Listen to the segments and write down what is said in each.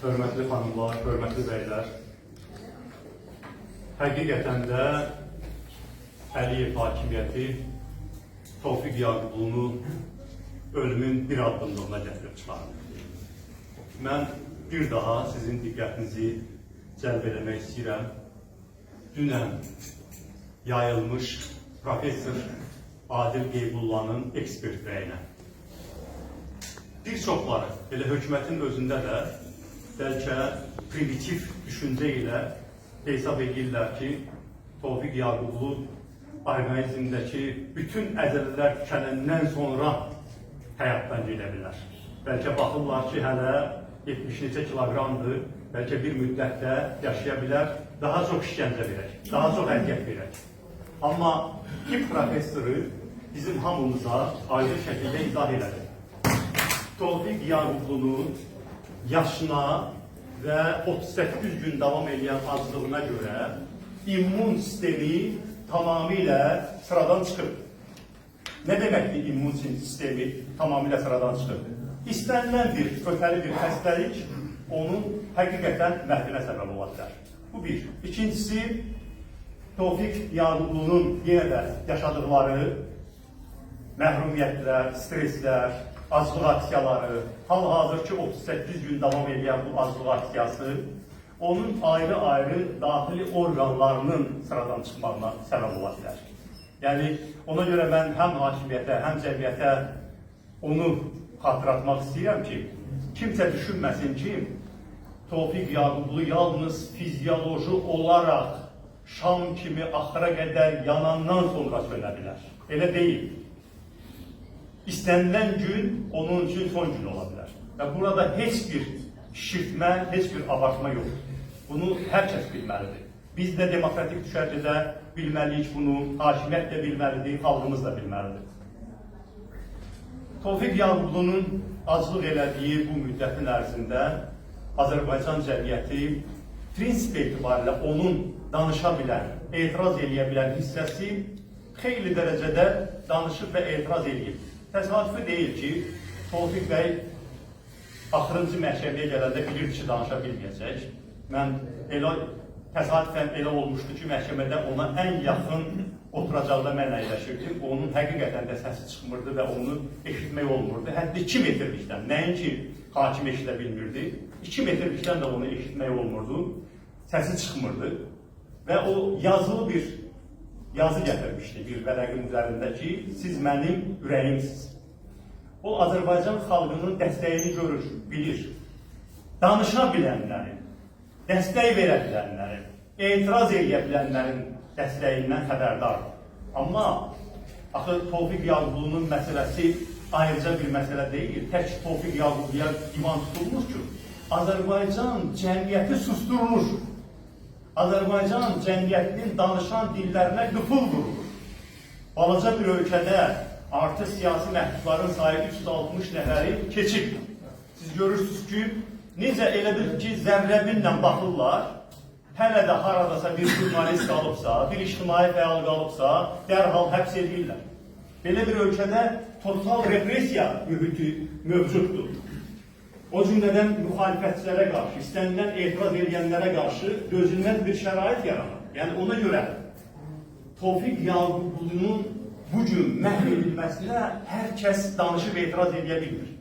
Hörmətli xanımlar, hörmətli bəylər, həqiqətən də Əliyev hakimiyyəti Tofiq Yaqublunu ölümün bir addımlığına gətirib çıxardı. Mən bir daha sizin diqqətinizi cəlb eləmək istəyirəm. Dünən yayılmış Profesör Adil Qeybullah'ın ekspert rəyinə. Bir çoxları, elə hökumətin özündə də bəlkə primitiv düşüncə ilə hesab edirlər ki, Tofiq Yaqublu orqanizmdəki bütün əzəllər tükənəndən sonra həyatdan gedə bilər. Bəlkə baxırlar ki, hələ 70 neçə kiloqramdır, bəlkə bir müddətdə yaşaya bilər, daha çox işgəncə verək, daha çox əziyyət verək. Amma tibb professoru bizim hamımıza aydın şəkildə izah elədi. Tofiq Yaqublunun yaşına və 38 gün davam edən acılığına görə immun sistemi tamamilə sıradan çıxıb. Nə deməkdir immun sistemi tamamilə sıradan çıxıb? İstənilən bir kötəli bir xəstəlik onun həqiqətən məhvinə səbəb ola bilər. Bu bir. İkincisi, Tofiq Yaqublunun yenə də yaşadıqları məhrumiyyətlər, streslər, aclıq aksiyaları, hal-hazırki 38 gün davam edən bu aclıq aksiyası onun ayrı-ayrı daxili orqanlarının sıradan çıxmağına səbəb ola bilər. Yəni, ona görə mən həm hakimiyyətə, həm cəmiyyətə onu xatırlatmaq istəyirəm ki, kimsə düşünməsin ki, Tofiq Yaqublu yalnız fizioloji olaraq şam kimi axıra qədər yanandan sonra sönə bilər. Elə deyil. İstənilən gün onun üçün son gün ola bilər. Və burada heç bir şişirtmə, heç bir abartma yoxdur. Bunu hər kəs bilməlidir. Biz də demokratik düşərgədə bilməliyik bunu, hakimiyyət də bilməlidir, xalqımız da bilməlidir. Tofiq Yaqublunun aclıq elədiyi bu müddətin ərzində Azərbaycan cəmiyyəti prinsip etibarilə onun danışa bilən, etiraz eləyə bilən hissəsi xeyli dərəcədə danışıb və etiraz eləyib. Təsadüfi deyil ki, Tofiq bəy axırıncı məhkəməyə gələndə bilirdi ki, danışa bilməyəcək. Mən təsadüfən elə olmuşdu ki, məhkəmədə ona ən yaxın oturacaqda mən əyləşirdim. Onun həqiqətən də səsi çıxmırdı və onu eşitmək olmurdu. Hətta 2 metrlikdən, nəinki hakim eşidə bilmirdi, 2 metrlikdən də onu eşitmək olmurdu, səsi çıxmırdı. Və o yazılı bir yazı gətirmişdi bir vərəqin üzərində ki, siz mənim ürəyimsiniz. O, Azərbaycan xalqının dəstəyini görür, bilir. Danışa bilənlərin, dəstək verə bilənlərin, etiraz edə bilənlərin dəstəyindən xəbərdardır. Amma axı Tofiq Yaqublunun məsələsi ayrıca bir məsələ deyil. Tək Tofiq Yaqubluya divan tutulmuş ki, Azərbaycan cəmiyyəti susturulur. Azərbaycan cəmiyyətinin danışan dillərinə qıfıl vurulur. Balaca bir ölkədə artıq siyasi məhdudların sayı 360 nəfəri keçib. Siz görürsünüz ki, necə elədir ki, zərrəbinlə baxırlar, hələ də haradasa bir jurnalist qalıbsa, bir ictimai fəal qalıbsa, dərhal həbs edirlər. Belə bir ölkədə total repressiya mühiti mövcuddur. O cümlədən müxalifətçilərə qarşı, istənilən etiraz edənlərə qarşı dözülməz bir şərait yaranır. Yəni ona görə Tofiq Yaqublunun bugün məhv edilməsinə hər kəs danışıb etiraz edə bilmir.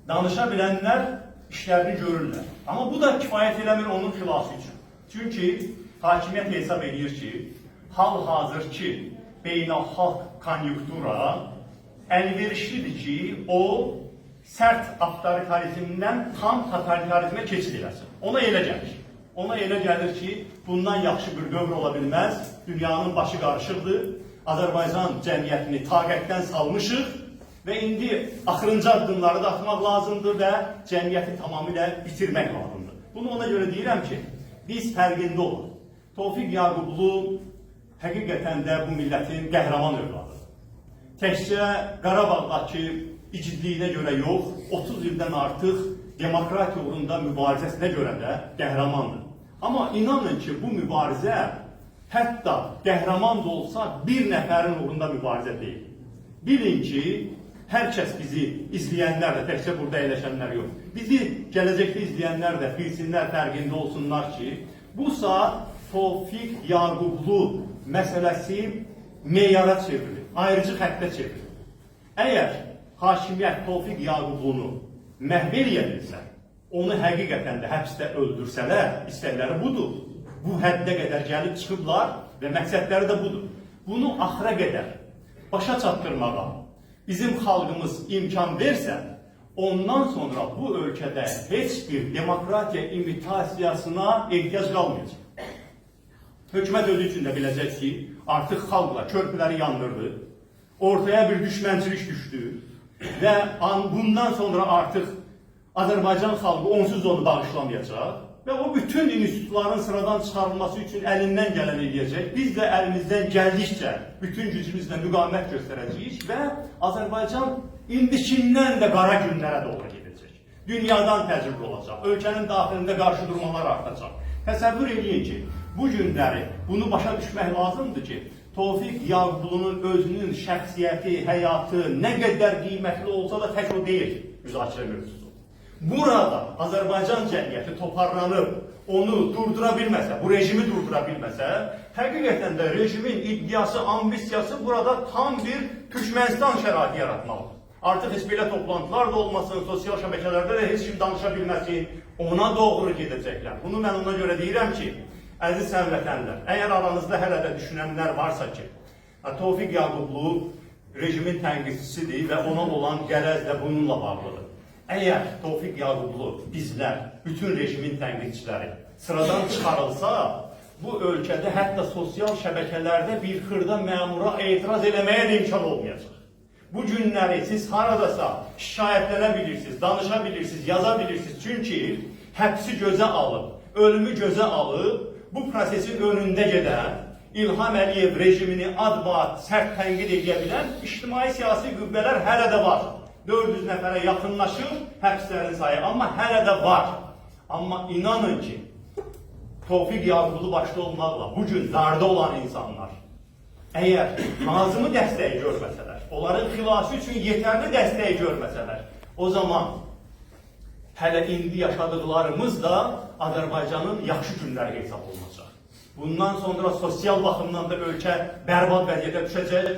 Danışa bilənlər işlərini görürlər. Amma bu da kifayət eləmir onun xilası üçün. Çünki hakimiyyət hesab edir ki, hal-hazırki beynəlxalq konjunktura əlverişlidir ki, o sərt avtoritarizmdən tam totalitarizmə keçid eləsin. Ona elə gəlir. Ona elə gəlir ki, bundan yaxşı bir dövr ola bilməz, dünyanın başı qarışıqdır, Azərbaycan cəmiyyətini taqətdən salmışıq və indi axırıncı addımları da atmaq lazımdır və cəmiyyəti tamamilə bitirmək lazımdır. Bunu ona görə deyirəm ki, biz fərqində olaq. Tofiq Yaqublu həqiqətən də bu millətin qəhrəman övladıdır. Təkcə Qarabağdakı igidliyinə görə yox, 30 ildən artıq demokratiya uğrunda mübarizəsinə görə də qəhrəmandır. Amma inanın ki, bu mübarizə hətta qəhrəman da olsa bir nəfərin uğrunda mübarizə deyil. Bilin ki, hər kəs bizi izləyənlər də, təkcə burada əyləşənlər yox, bizi gələcəkdə izləyənlər də bilsinlər, fərqində olsunlar ki, bu saat Tofiq Yaqublu məsələsi meyara çevrilir, ayrıcı xəttə çevrilir. Əgər hakimiyyət Tofiq Yaqublunu məhv eləyə bilsə, onu həqiqətən də həbsdə öldürsələr, istəkləri budur. Bu həddə qədər gəlib çıxıblar və məqsədləri də budur. Bunu axıra qədər başa çatdırmağa bizim xalqımız imkan versə, ondan sonra bu ölkədə heç bir demokratiya imitasiyasına ehtiyac qalmayacaq. Hökumət özü üçün də biləcək ki, artıq xalqla körpüləri yandırdı, ortaya bir düşmənçilik düşdü və bundan sonra artıq Azərbaycan xalqı onsuz onu bağışlamayacaq və o bütün institutların sıradan çıxarılması üçün əlindən gələn eləyəcək. Biz də əlimizdən gəldikcə bütün gücümüzlə müqavimət göstərəcəyik və Azərbaycan indikindən də qara günlərə doğru gedəcək. Dünyadan təcrübə olacaq, ölkənin daxilində qarşıdurmalar artacaq. Təsəvvür edin ki, bu günləri bunu başa düşmək lazımdır ki, Tofiq Yaqublunun özünün şəxsiyyəti, həyatı nə qədər qiymətli olsa da tək o deyil müzakirə mövzusu. Burada Azərbaycan cəmiyyəti toparlanıb, onu durdura bilməsə, bu rejimi durdura bilməsə, həqiqətən də rejimin iddiası, ambisiyası burada tam bir Türkmənistan şəraiti yaratmalıdır. Artıq heç belə toplantılar da olmasın, sosial şəbəkələrdə də heç kim danışa bilməsin, ona doğru gedəcəklər. Bunu mən ona görə deyirəm ki, əziz həmvətənlər, əgər aranızda hələ də düşünənlər varsa ki, Tofiq Yaqublu rejimin tənqidçisidir və ona olan qərəz də bununla bağlıdır. Əgər Tofiq Yaqublu, bizlər, bütün rejimin tənqidçiləri sıradan çıxarılsa, bu ölkədə hətta sosial şəbəkələrdə bir xırda məmura etiraz eləməyə də imkan olmayacaq. Bu günləri siz haradasa şikayətlənə bilirsiniz, danışa bilirsiniz, yaza bilirsiniz. Çünki həbsi gözə alıb, ölümü gözə alıb, bu prosesin önündə gedən, İlham Əliyev rejimini ad-ad sərt tənqid edə bilən ictimai-siyasi qüvvələr hələ də var. 400 nəfərə yaxınlaşır həbslərin sayı, amma hələ də var. Amma inanın ki, Tofiq Yaqublu başda olmaqla bugün darda olan insanlar, əgər lazımı dəstəyi görməsələr, onların xilası üçün yetərli dəstəyi görməsələr, o zaman hələ indi yaşadıqlarımız da Azərbaycanın yaxşı günləri hesab olunacaq. Bundan sonra sosial baxımdan da ölkə bərbad vəziyyətə düşəcək.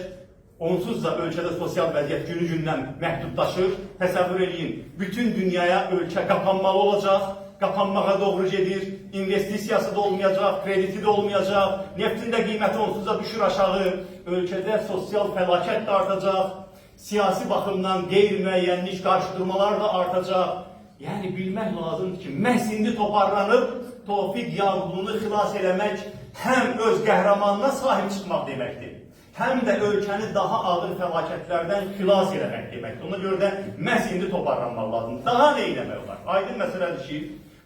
Onsuz da ölkədə sosial vəziyyət günü-gündən məhdudlaşır. Təsəvvür edin, bütün dünyaya ölkə qapanmalı olacaq, qapanmağa doğru gedir, investisiyası da olmayacaq, krediti də olmayacaq, neftin də qiyməti onsuz da düşür aşağı, ölkədə sosial fəlakət də artacaq, siyasi baxımdan qeyri-müəyyənlik, qarşıdurmalar da artacaq. Yəni bilmək lazımdır ki, məhz indi toparlanıb Tofiq Yaqublunu xilas eləmək həm öz qəhrəmanına sahib çıxmaq deməkdir, həm də ölkəni daha ağır fəlakətlərdən xilas eləmək deməkdir. Ona görə də məhz indi toparlanmaq lazımdır. Daha nə eləmək olar? Aydın məsələdir ki,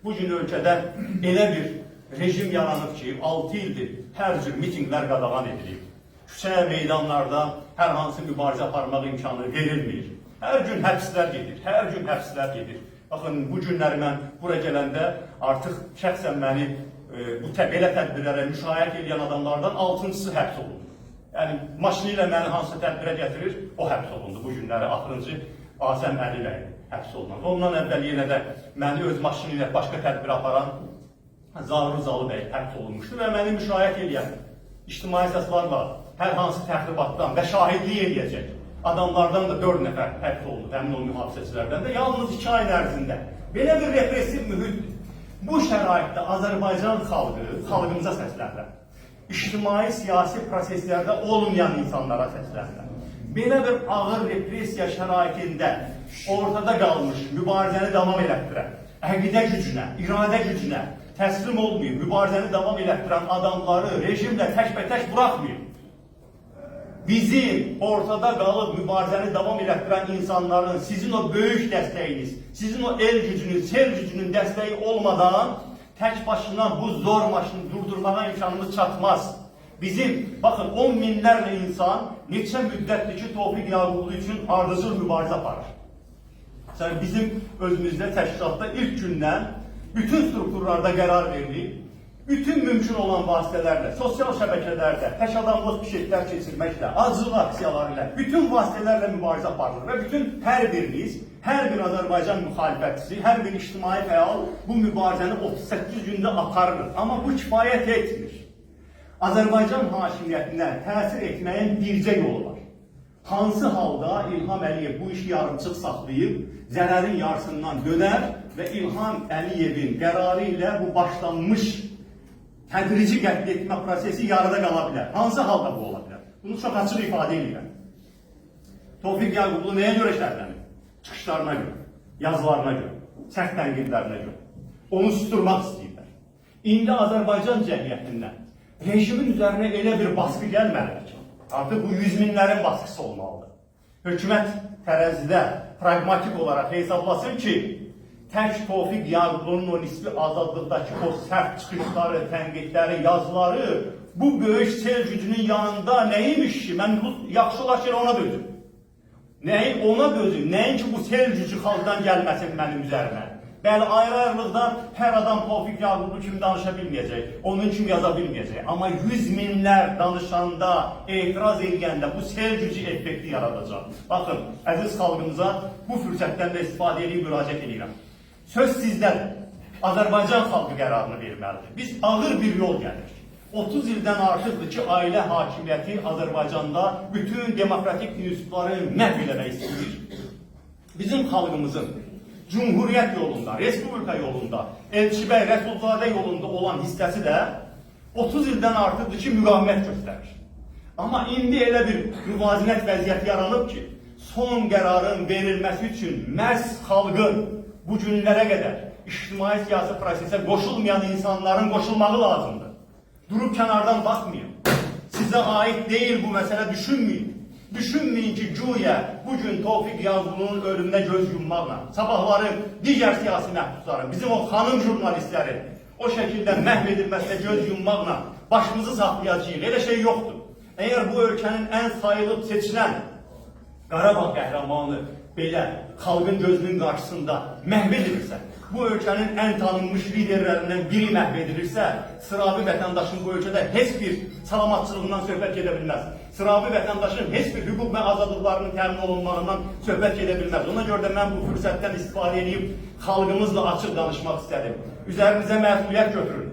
bugün ölkədə elə bir rejim yaranıb ki, 6 ildir hər cür mitinglər qadağan edilib. Küçə, meydanlarda hər hansı mübarizə aparmaq imkanı verilmir. Hər gün həbslər gedir, hər gün həbslər gedir. Baxın, bu günləri mən bura gələndə artıq şəxsən məni bu belə tədbirlərə müşayiət edən adamlardan 6-cısı həbs olundu. Yəni, maşını ilə məni hansı tədbirə gətirir, o həbs olundu. Bu günləri axırıncı Asəm Əli ilə həbs olundu. Ondan əvvəl yenə də məni öz maşını ilə başqa tədbirə aparan Zavruz Zalı bəy həbs olunmuşdu və məni müşayiət edən ictimai səslər var. Hər hansı təxribatdan və şahidlik edəcək adamlardan da 4 nəfər həbs olundu, həmin o mühafizəçilərdən də yalnız 2 ayın ərzində. Belə bir repressiv mühitdir. Bu şəraitdə Azərbaycan xalqı, xalqımıza səslənirəm. İctimai-siyasi proseslərdə olmayan insanlara səslənirəm. Belə bir ağır repressiya şəraitində ortada qalmış, mübarizəni davam elətdirən, əqidə gücünə, iradə gücünə təslim olmayıb, mübarizəni davam elətdirən adamları rejimlə tək-bətək buraxmayıb. Bizim ortada qalıb mübarizəni davam elətdirən insanların sizin o böyük dəstəyiniz, sizin o el gücünün, sel gücünün dəstəyi olmadan tək başına bu zor maşını durdurmağa imkanımız çatmaz. Bizim, baxın, 10 minlərlə insan neçə müddətdir ki, Tofiq Yaqublu üçün ardıcıl mübarizə aparır. Bizim özümüzdə təşkilatda ilk gündən bütün strukturlarda qərar verilib, bütün mümkün olan vasitələrlə, sosial şəbəkələrdə, tək adamlıq fişeklər keçirməklə, acılıq aksiyaları ilə, bütün vasitələrlə mübarizə aparılır və bütün hər biriniz, hər bir Azərbaycan müxalifətçisi, hər bir ictimai fəal bu mübarizəni 38 gündə aparır. Amma bu kifayət etmir. Azərbaycan hakimiyyətinə təsir etməyin bircə yolu var. Hansı halda İlham Əliyev bu işi yarımçıq saxlayıb, zərərin yarısından dönər və İlham Əliyevin qərarı ilə bu başlanmış tədrici qətl etmə prosesi yarıda qala bilər. Hansı halda bu ola bilər? Bunu çox açıq ifadə edirəm. Tofiq Yaqublu nəyə görə şərhlənir? Çıxışlarına görə, yazılarına görə, sərt tənqidlərinə görə. Onu susturmaq istəyirlər. İndi Azərbaycan cəmiyyətindən rejimin üzərinə elə bir baskı gəlməlidir ki, artıq bu 100 minlərin baskısı olmalıdır. Hökumət tərəzidə pragmatik olaraq hesablasın ki, tək Tofiq Yaqublunun o nisbi azadlıqdakı o sərt çıxışları, tənqidləri, yazıları bu böyük sel gücünün yanında nəymiş ki, mən yaxşı olar ki, ona dözüm. Nəyin ona dözüm, nəyin ki bu sel gücü xalqdan gəlməsin mənim üzərimə. Bəli, ayrı-ayrılıqda hər adam Tofiq Yaqublu kimi danışa bilməyəcək, onun kimi yaza bilməyəcək. Amma 100 minlər danışanda, etiraz edəndə bu sel gücü effekti yaradacaq. Baxın, əziz xalqımıza bu fürsətdən də istifadə edib müraciət edirəm. Söz sizdədir. Azərbaycan xalqı qərarını verməlidir. Biz ağır bir yol gəlirik. 30 ildən artıqdır ki, ailə hakimiyyəti Azərbaycanda bütün demokratik institutları məhv eləmək istəyir. Bizim xalqımızın Cumhuriyyət yolunda, Respublika yolunda, Elçibəy, Rəsulzadə yolunda olan hissəsi də 30 ildən artıqdır ki, müqavimət göstərir. Amma indi elə bir müvazinət vəziyyəti yaranıb ki, son qərarın verilməsi üçün məhz xalqın bu günlərə qədər ictimai siyasi prosesə qoşulmayan insanların qoşulmağı lazımdır. Durub kənardan baxmayın. Sizə aid deyil bu məsələ, düşünməyin. Düşünməyin ki, güya bugün Tofiq Yaqublu'nun ölümünə göz yummaqla, sabahları digər siyasi məhbusların, bizim o xanım jurnalistləri o şəkildə məhv edilməsinə göz yummaqla başımızı saxlayacağıq. Elə şey yoxdur. Əgər bu ölkənin ən sayılıb seçilən Qarabağ qəhrəmanı belə xalqın gözünün qarşısında məhv edilirsə, bu ölkənin ən tanınmış liderlərindən biri məhv edilirsə, sıravi vətəndaşın bu ölkədə heç bir salamatçılığından söhbət gedə bilməz. Sıravi vətəndaşın heç bir hüquq və azadlıqlarının təmin olunmağından söhbət gedə bilməz. Ona görə də mən bu fürsətdən istifadə edib xalqımızla açıq danışmaq istədim. Üzərimizə məsuliyyət götürün.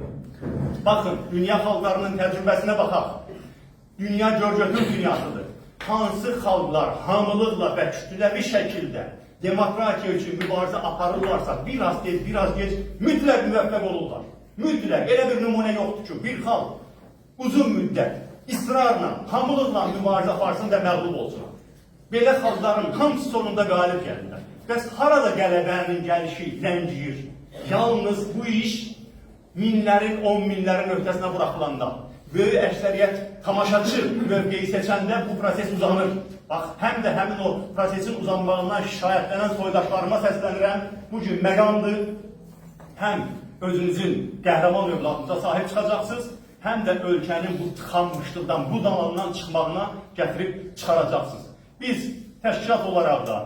Baxın, dünya xalqlarının təcrübəsinə baxaq. Dünya gör-götür dünyasıdır. Hansı xalqlar hamılıqla və kütləvi şəkildə demokratiya üçün mübarizə aparırlarsa, biraz gec mütləq müvəffəq olurlar. Mütləq. Elə bir nümunə yoxdur ki, bir xalq uzun müddət israrla, hamılıqla mübarizə aparsın və məğlub olsun. Belə xalqların hamısı sonunda qalib gəlirlər. Bəs harada qələbənin gəlişi ləngiyir? Yalnız bu iş minlərin, 10 minlərin öhdəsinə buraxılanda, böyük əksəriyyət tamaşaçı mövqeyi seçəndə bu proses uzanır. Bax, həm də həmin o prosesin uzanmağından şikayətlənən soydaşlarıma səslənirəm. Bugün məqamdır. Həm özünüzün qəhrəman övladınıza sahib çıxacaqsınız, həm də ölkənin bu tıxanmışlıqdan, bu dalandan çıxmağına gətirib çıxaracaqsınız. Biz təşkilat olaraq da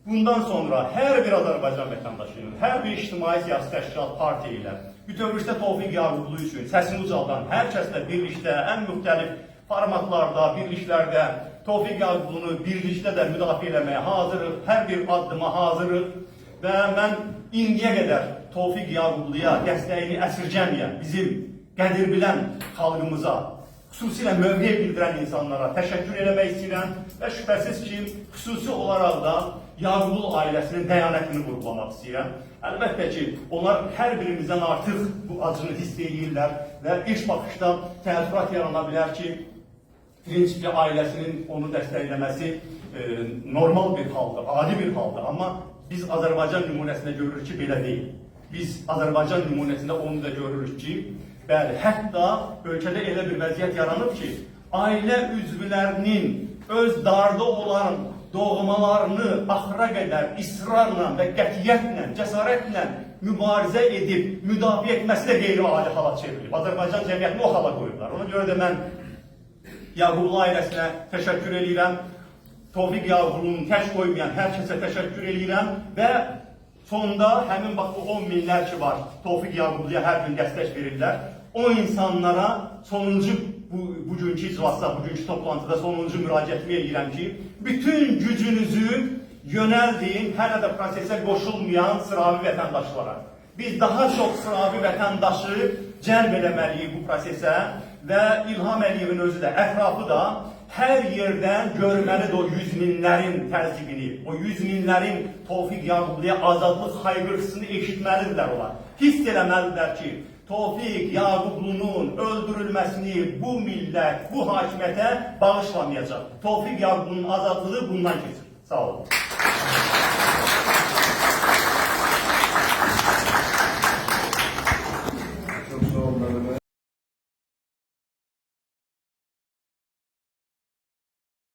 bundan sonra hər bir Azərbaycan vətəndaşının, hər bir ictimai siyasi təşkilat partiya ilə bütövlükdə Tofiq Yaqublu üçün səsini ucaldan hər kəslə birlikdə, ən müxtəlif formatlarda, birliklərdə Tofiq Yaqublunu birlikdə də müdafiə eləməyə hazırıq, hər bir addıma hazırıq və mən indiyə qədər Tofiq Yaqubluya dəstəyini əsirgəməyən, bizim qədir bilən xalqımıza, xüsusilə mövqe bildirən insanlara təşəkkür eləmək istəyirəm və şübhəsiz ki, xüsusi olaraq da Yaqublu ailəsinin dəyanətini vurgulamaq istəyirəm. Əlbəttə ki, onlar hər birimizdən artıq bu acını hiss edirlər və ilk baxışda təəssürat yarana bilər ki, Prinçipli ailəsinin onu dəstəkləməsi normal bir haldır, adi bir haldır. Amma biz Azərbaycan nümunəsində görürük ki, belə deyil. Biz Azərbaycan nümunəsində onu da görürük ki, bəli, hətta ölkədə elə bir vəziyyət yaranıb ki, ailə üzvlərinin öz darda olan doğmalarını axıra qədər israrla və qətiyyətlə, cəsarətlə mübarizə edib, müdafiə etməsi də qeyri-adi hala çevrilib. Azərbaycan cəmiyyətini o hala qoyublar. Ona görə də mən Yaqublu ailəsinə təşəkkür edirəm. Tofiq Yaqublunun tək qoymayan hər kəsə təşəkkür edirəm və sonda həmin bax bu 10 minlər ki var, Tofiq Yaqubluya hər gün dəstək verirlər. o insanlara sonuncu bugünkü iclasda, bugünkü toplantıda sonuncu müraciətimi edirəm ki, bütün gücünüzü yönəldin hələ də prosesə qoşulmayan sıravi vətəndaşlara. Biz daha çox sıravi vətəndaşı cəlb eləməliyik bu prosesə və İlham Əliyevin özü də, ətrafı da hər yerdən görməlidir o 100 minlərin təzyiqini, o 100 minlərin Tofiq Yaqubluya azadlıq hayqırtısını eşitməlidirlər onlar. Hiss eləməlidirlər ki, Tofiq Yaqublunun öldürülməsini bu millət, bu hakimiyyətə bağışlamayacaq. Tofiq Yaqublunun azadlığı bundan keçir. Sağ olun.